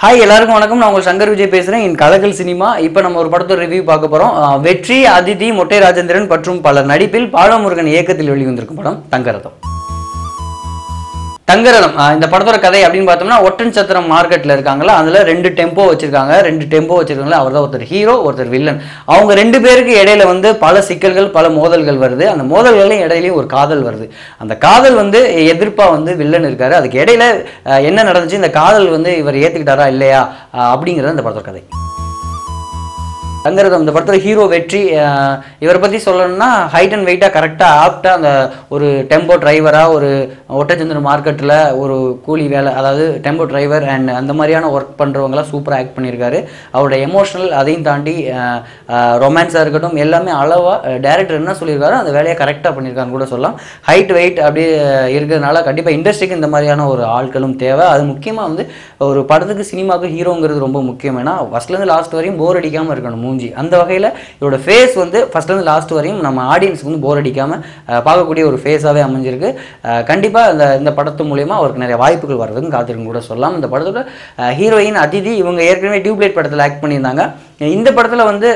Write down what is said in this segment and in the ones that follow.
Hi எல்லாருக்கும் வணக்கம். நான் உங்கள் சங்கர் விஜய் பேசுகிறேன். இன் கலக்கல் சினிமா. இப்போ நம்ம ஒரு படத்தோட ரிவ்யூ பார்க்க போகிறோம். வெற்றி, அதிதி, மொட்டை ராஜேந்திரன் மற்றும் பலர் நடிப்பில் பாலமுருகன் இயக்கத்தில் வெளிவந்திருக்கும் படம் தங்கரதம். இந்த படத்தோட கதை அப்படின்னு பார்த்தோம்னா, ஒட்டன் சத்திரம் மார்க்கெட்டில் இருக்காங்களா, அதில் ரெண்டு டெம்போ வச்சிருக்காங்களா, அவர் தான் ஒருத்தர் ஹீரோ, ஒருத்தர் வில்லன். அவங்க ரெண்டு பேருக்கு இடையில வந்து பல சிக்கல்கள், பல மோதல்கள் வருது. அந்த மோதல்களையும் இடையிலையும் ஒரு காதல் வருது. அந்த காதல் வந்து எதிர்ப்பா வந்து வில்லன் இருக்காரு. அதுக்கு இடையில என்ன நடந்துச்சு, இந்த காதல் வந்து இவர் ஏற்றுக்கிட்டாரா இல்லையா அப்படிங்கிறது இந்த படத்தோட கதை. தங்கரதம் இந்த படத்தில் ஹீரோ வெற்றி. இவரை பற்றி சொல்லணும்னா, ஹைட் அண்ட் வெயிட்டாக கரெக்டாக ஆப்டாக அந்த ஒரு டெம்போ டிரைவராக, ஒரு ஒட்டச்சந்திரன் மார்க்கெட்டில் ஒரு கூலி வேலை, அதாவது டெம்போ டிரைவர் அண்ட் அந்த மாதிரியான ஒர்க் பண்ணுறவங்களாம் சூப்பராக ஆக்ட் பண்ணியிருக்காரு. அவரோட எமோஷனல், அதையும் தாண்டி ரொமான்ஸாக இருக்கட்டும், எல்லாமே அளவாக டைரக்டர் என்ன சொல்லியிருக்காரோ அந்த வேலையை கரெக்டாக பண்ணியிருக்காருன்னு கூட சொல்லலாம். ஹைட் வெயிட் அப்படியே இருக்கிறதுனால கண்டிப்பாக இண்டஸ்ட்ரிக்கு இந்த மாதிரியான ஒரு ஆட்களும் தேவை. அது முக்கியமாக வந்து ஒரு படத்துக்கு, சினிமாவுக்கு ஹீரோங்கிறது ரொம்ப முக்கியம். ஏன்னா ஃபஸ்ட்லேருந்து லாஸ்ட் வரையும் போர் அடிக்காமல் இருக்கணும் அந்த வகையில் இவரோட ஃபேஸ் வந்து ஃபர்ஸ்ட்லேருந்து லாஸ்ட் வரையும் நம்ம ஆடியன்ஸுக்கு வந்து போர் அடிக்காமல் பார்க்கக்கூடிய ஒரு ஃபேஸாகவே அமைஞ்சிருக்கு. கண்டிப்பாக இந்த படத்து மூலயமா அவருக்கு நிறைய வாய்ப்புகள் வர்றதுன்னு காத்திருக்கும் கூட சொல்லலாம். இந்த படத்தோட ஹீரோயின் அதிதி, இவங்க ஏற்கனவே டியூப்லைட் படத்தில் ஆக்ட் பண்ணியிருந்தாங்க. இந்த படத்தில் வந்து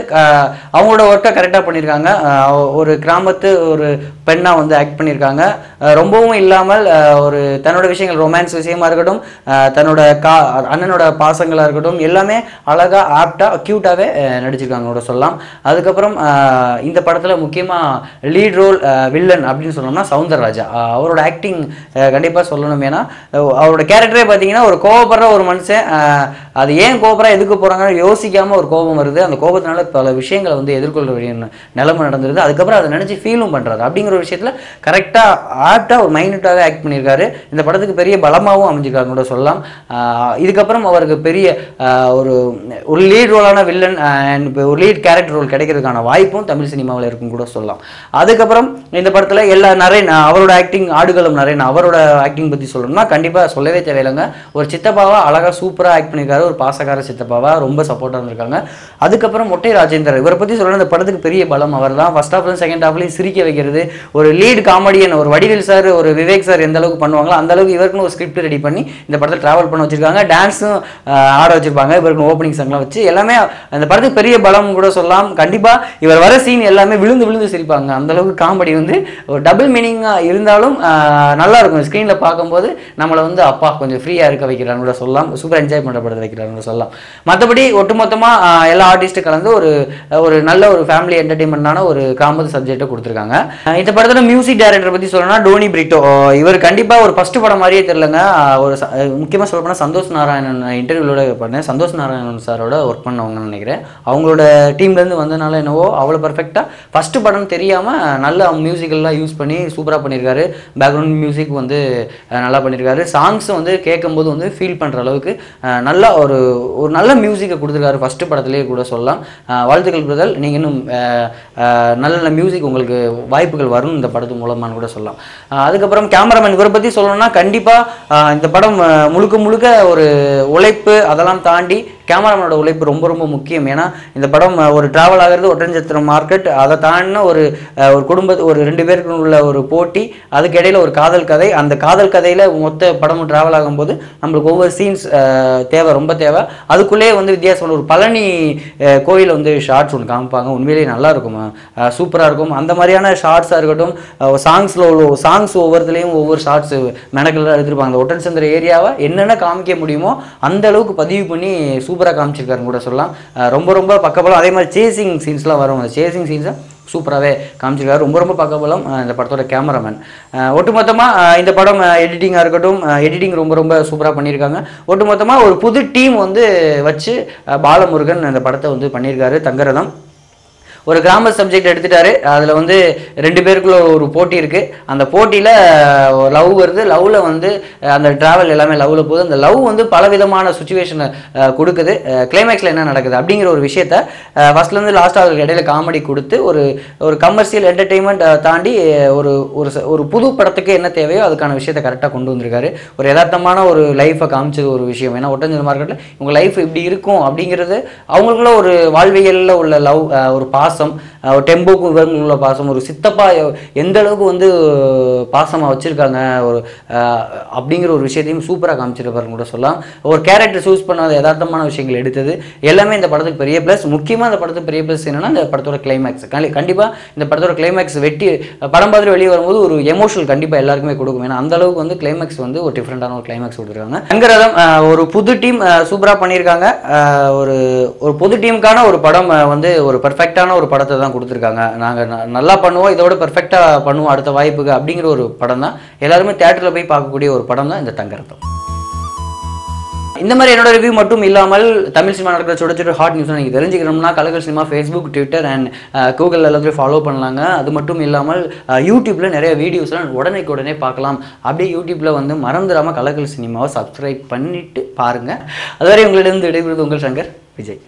அவங்களோட ஒர்க்கை கரெக்டாக பண்ணியிருக்காங்க. ஒரு கிராமத்து ஒரு பெண்ணாக வந்து ஆக்ட் பண்ணியிருக்காங்க. ரொம்பவும் இல்லாமல் ஒரு தன்னோட விஷயங்கள், ரொமான்ஸ் விஷயமா இருக்கட்டும், தன்னோட அண்ணனோட பாசங்களாக இருக்கட்டும், எல்லாமே அழகாக ஆப்டாக க்யூட்டாகவே நடிச்சிருக்காங்க கூட சொல்லலாம். அதுக்கப்புறம் இந்த படத்தில் முக்கியமாக லீட் ரோல் வில்லன் அப்படின்னு சொன்னோம்னா சௌந்தரராஜா. அவரோட ஆக்டிங் கண்டிப்பாக சொல்லணும். ஏன்னா அவரோட கேரக்டரே பார்த்தீங்கன்னா, ஒரு கோபப்படுற ஒரு மனுஷன், அது ஏன் கோபப்படுறா, எதுக்கு போகிறாங்கன்னு யோசிக்காமல் ஒரு கோபம் வருது. அந்த கோபத்தினால பல விஷயங்களை வந்து எதிர்கொள்ள வேண்டிய நிலைமை நடந்துருது. அதுக்கப்புறம் அதை நினச்சி ஃபீலும் பண்ணுறாரு. அப்படிங்கிற ஒரு விஷயத்தில் கரெக்டாக ஆப்டாக ஒரு மைனூட்டாகவே ஆக்ட் பண்ணியிருக்காரு. இந்த படத்துக்கு பெரிய பலமாகவும் அமைஞ்சிருக்காங்க கூட சொல்லலாம். இதுக்கப்புறம் அவருக்கு பெரிய ஒரு லீட் ரோலான வில்லன் அண்ட் ஒரு லீட் கேரக்டர் ரோல் கிடைக்கிறதுக்கான வாய்ப்பும் தமிழ் சினிமாவில் இருக்கும் கூட சொல்லலாம். அதுக்கப்புறம் இந்த படத்தில் நரேன், அவரோட ஆக்டிங், ஆடுகளம் நரேன், அவரோட ஆக்டிங் பற்றி சொல்லணும்னா கண்டிப்பாக சொல்லவே தேவையில்லைங்க. ஒரு சித்தப்பாவாக அழகாக சூப்பராக ஆக்ட் பண்ணியிருக்காரு. ஒரு பாசக்கார சித்தப்பாவாக ரொம்ப சப்போர்ட்டாக இருந்திருக்காங்க. அதுக்கப்புறம் மொட்டை ராஜேந்திரன், இவரை பற்றி சொல்லணும், இந்த படத்துக்கு பெரிய பலம் அவர் தான். ஃபர்ஸ்ட் ஹாஃப்லையும் செகண்ட் ஹாஃப்லையும் சிரிக்க வைக்கிறது. ஒரு லீட் காமெடியன், ஒரு வடிவேல் சார், ஒரு விவேக் சார் எந்த அளவுக்கு பண்ணுவாங்களோ அந்த அளவுக்கு இவருக்குன்னு ஒரு ஸ்கிரிப்ட் ரெடி பண்ணி இந்த படத்தில் ட்ராவல் பண்ண வச்சிருக்காங்க. டான்ஸும் ஆட வச்சிருப்பாங்க. இவருக்கு ஓப்பனிங் சாங்லாம் வச்சு எல்லாமே அந்த படத்துக்கு பெரிய பலம் கூட சொல்லலாம். கண்டிப்பாக இவர் வர சீன் எல்லாமே விழுந்து விழுந்து சிரிப்பாங்க. அந்த அளவுக்கு காமெடி வந்து ஒரு டபுள் மீனிங்காக இருந்தாலும் நல்லா இருக்கும். ஸ்க்ரீனில் பார்க்கும்போது நம்மளை வந்து அப்பா கொஞ்சம் ஃப்ரீயாக இருக்க வைக்கிறான்னு கூட சொல்லலாம். சூப்பர் என்ஜாய் பண்ணுற படத்தை வைக்கிறான்னு சொல்லலாம். மற்றபடி ஒட்டுமொத்தமாக எல்லா ஆர்டிஸ்ட்டு கலந்து ஒரு நல்ல ஒரு ஃபேமிலி என்டர்டெயின்மெண்ட்டான ஒரு காமெடி சப்ஜெக்டை கொடுத்துருக்காங்க. இந்த படத்தோட மியூசிக் டைரக்டர் பற்றி சொல்லணும்னா டோனி பிரிட்டோ. இவர் கண்டிப்பாக ஒரு ஃபர்ஸ்ட் படம் மாதிரியே தெரியலங்க. ஒரு முக்கியமாக சொல்ல போனால் சந்தோஷ் நாராயணன் இன்டர்வியூவோட பண்ணேன். சந்தோஷ் நாராயணன் சாரோட ஒர்க் பண்ணவங்கன்னு நினைக்கிறேன். அவங்களோட டீம்லேருந்து வந்தனால என்னவோ அவ்வளோ பர்ஃபெக்டாக ஃபஸ்ட்டு படம் தெரியாமல் நல்ல மியூசிக்கெல்லாம் யூஸ் பண்ணி சூப்பராக பண்ணியிருக்காரு. பேக்ரவுண்ட் மியூசிக் வந்து நல்லா பண்ணியிருக்காரு. சாங்ஸும் வந்து கேட்கும்போது வந்து ஃபீல் பண்ணுற அளவுக்கு நல்லா ஒரு நல்ல மியூசிக்கை கொடுத்துருக்காரு ஃபஸ்ட்டு படத்துலேயே கூட சொல்லலாம். வாழ்த்துக்கள் பிரதர், நீங்கள் இன்னும் நல்ல நல்ல மியூசிக் உங்களுக்கு வாய்ப்புகள் வரும் இந்த படத்து மூலமானு கூட சொல்லலாம். அதுக்கப்புறம் கேமராமேன், இவரை பற்றி சொல்லணும்னா கண்டிப்பாக இந்த படம் முழுக்க ஒரு உழைப்பு, அதெல்லாம் தாண்டி கேமராமேனோட உழைப்பு ரொம்ப ரொம்ப முக்கியம். ஏன்னா இந்த படம் ஒரு டிராவல் ஆகிறது ஒட்டஞ்சத்திரம் மார்க்கெட், அதை தாண்டின ஒரு குடும்பத்து ஒரு ரெண்டு பேருக்கு உள்ள ஒரு போட்டி, அதுக்கு இடையில ஒரு காதல் கதை. அந்த காதல் கதையில் மொத்த படமும் டிராவல் ஆகும்போது நம்மளுக்கு ஒவ்வொரு சீன்ஸ் ரொம்ப தேவை. அதுக்குள்ளேயே வந்து வித்தியாசமான ஒரு பழனி கோயில் வந்து ஷார்ட்ஸ் ஒன்று காமிப்பாங்க. உண்மையிலேயே நல்லா இருக்கும், சூப்பராக இருக்கும். அந்த மாதிரியான ஷார்ட்ஸாக இருக்கட்டும், சாங்ஸ் ஒவ்வொருத்துலேயும் ஒவ்வொரு ஷார்ட்ஸ் மெனக்கெல்லாம் எடுத்துருப்பாங்க. அந்த ஒட்டன்சந்திர ஏரியாவை என்னென்ன காமிக்க முடியுமோ அந்த அளவுக்கு பதிவு பண்ணி சூப்பராக காமிச்சிருக்காருன்னு கூட சொல்லலாம். ரொம்ப பக்கபலம். அதே மாதிரி சேசிங் சீன்ஸ்லாம் வரும். அந்த சேசிங் சீன்ஸை சூப்பராகவே காமிச்சிருக்காரு. ரொம்ப பக்கபலம் இந்த படத்தோட கேமராமேன். ஒட்டுமொத்தமாக இந்த படம் எடிட்டிங்காக இருக்கட்டும், எடிட்டிங் ரொம்ப சூப்பராக பண்ணியிருக்காங்க. ஒட்டுமொத்தமாக ஒரு புது டீம் வந்து வச்சு பாலமுருகன் இந்த படத்தை வந்து பண்ணியிருக்காரு. தங்கரதம் ஒரு கிராம சப்ஜெக்ட் எடுத்துட்டாரு. அதில் வந்து ரெண்டு பேருக்குள்ள ஒரு போட்டி இருக்குது. அந்த போட்டியில் லவ் வருது. லவ்வில் வந்து அந்த ட்ராவல் எல்லாமே லவ்வில் போகுது. அந்த லவ் வந்து பலவிதமான சுச்சுவேஷனை கொடுக்குது. கிளைமேக்ஸில் என்ன நடக்குது அப்படிங்கிற ஒரு விஷயத்த ஃபஸ்ட்லேருந்து லாஸ்ட்டாக அவருக்கு இடையில காமெடி கொடுத்து ஒரு கமர்ஷியல் என்டர்டெயின்மெண்ட் தாண்டி ஒரு புது படத்துக்கு என்ன தேவையோ அதுக்கான விஷயத்தை கரெக்டாக கொண்டு வந்திருக்காரு. ஒரு யதார்த்தமான ஒரு லைஃப்பை காமிச்சது ஒரு விஷயம். ஏன்னா ஒட்டஞ்சல் மார்க்கெட்டில் உங்கள் லைஃப் இப்படி இருக்கும் அப்படிங்கிறது அவங்களுக்குள்ள ஒரு வாழ்வியலில் உள்ள லவ், ஒரு பாசம், டெம்போக்கும் இவங்களுக்கும் உள்ள பாசம், ஒரு சித்தப்பா எந்த அளவுக்கு வந்து பாசமாக வச்சுருக்காங்க ஒரு அப்படிங்கிற ஒரு விஷயத்தையும் சூப்பராக காமிச்சிருப்பாருன்னு கூட சொல்லலாம். ஒரு கேரக்டர் சூஸ் பண்ணாத யதார்த்தமான விஷயங்கள் எடுத்தது எல்லாமே இந்த படத்துக்கு பெரிய ப்ளஸ். முக்கியமாக இந்த படத்துக்கு பெரிய ப்ளஸ் என்னன்னா இந்த படத்தோட கிளைமேக்ஸ். கண்டிப்பாக இந்த படத்தோட கிளைமேக்ஸ் வெட்டி படம் பார்த்துட்டு வெளியே வரும்போது ஒரு எமோஷனல் கண்டிப்பாக எல்லாருக்குமே கொடுக்கும். ஏன்னா அந்த அளவுக்கு வந்து கிளைமேக்ஸ் வந்து ஒரு டிஃப்ரெண்டான ஒரு கிளைமேக்ஸ் கொடுத்துருக்காங்க. சங்கரதம் ஒரு புது டீம் சூப்பராக பண்ணியிருக்காங்க. ஒரு ஒரு புது டீமுக்கான ஒரு படம் வந்து ஒரு பெர்ஃபெக்டான ஒரு படத்தை தான் கொடுத்துருக்காங்க. நாங்கள் நல்லா பண்ணுவோம், இதோட பெர்ஃபெக்டாக பண்ணுவோம் அடுத்த வாய்ப்புக்கு அப்படிங்கிற ஒரு படம் தான். எல்லாருமே தியேட்டரில் போய் பார்க்கக்கூடிய ஒரு படம் தான் இந்த தங்கரதம். இந்த மாதிரி என்னோட ரிவ்யூ மட்டும் இல்லாமல் தமிழ் சினிமா நடக்கிற சுட ஹாட் நியூஸ் நீங்கள் தெரிஞ்சுக்கணும்னா கலக்கல் cinema Facebook, Twitter and Google எல்லாத்தையும் ஃபாலோ பண்ணலாங்க. அது மட்டும் இல்லாமல் யூடியூப்பில் நிறைய வீடியோஸ்லாம் உடனே பார்க்கலாம். அப்படியே யூடியூப்பில் வந்து மறந்துடாமல் கலக்கல் சினிமாவை சப்ஸ்கிரைப் பண்ணிவிட்டு பாருங்கள். அதுவரை உங்களிடம் விடைபெறுவது உங்கள் சங்கர் விஜய்.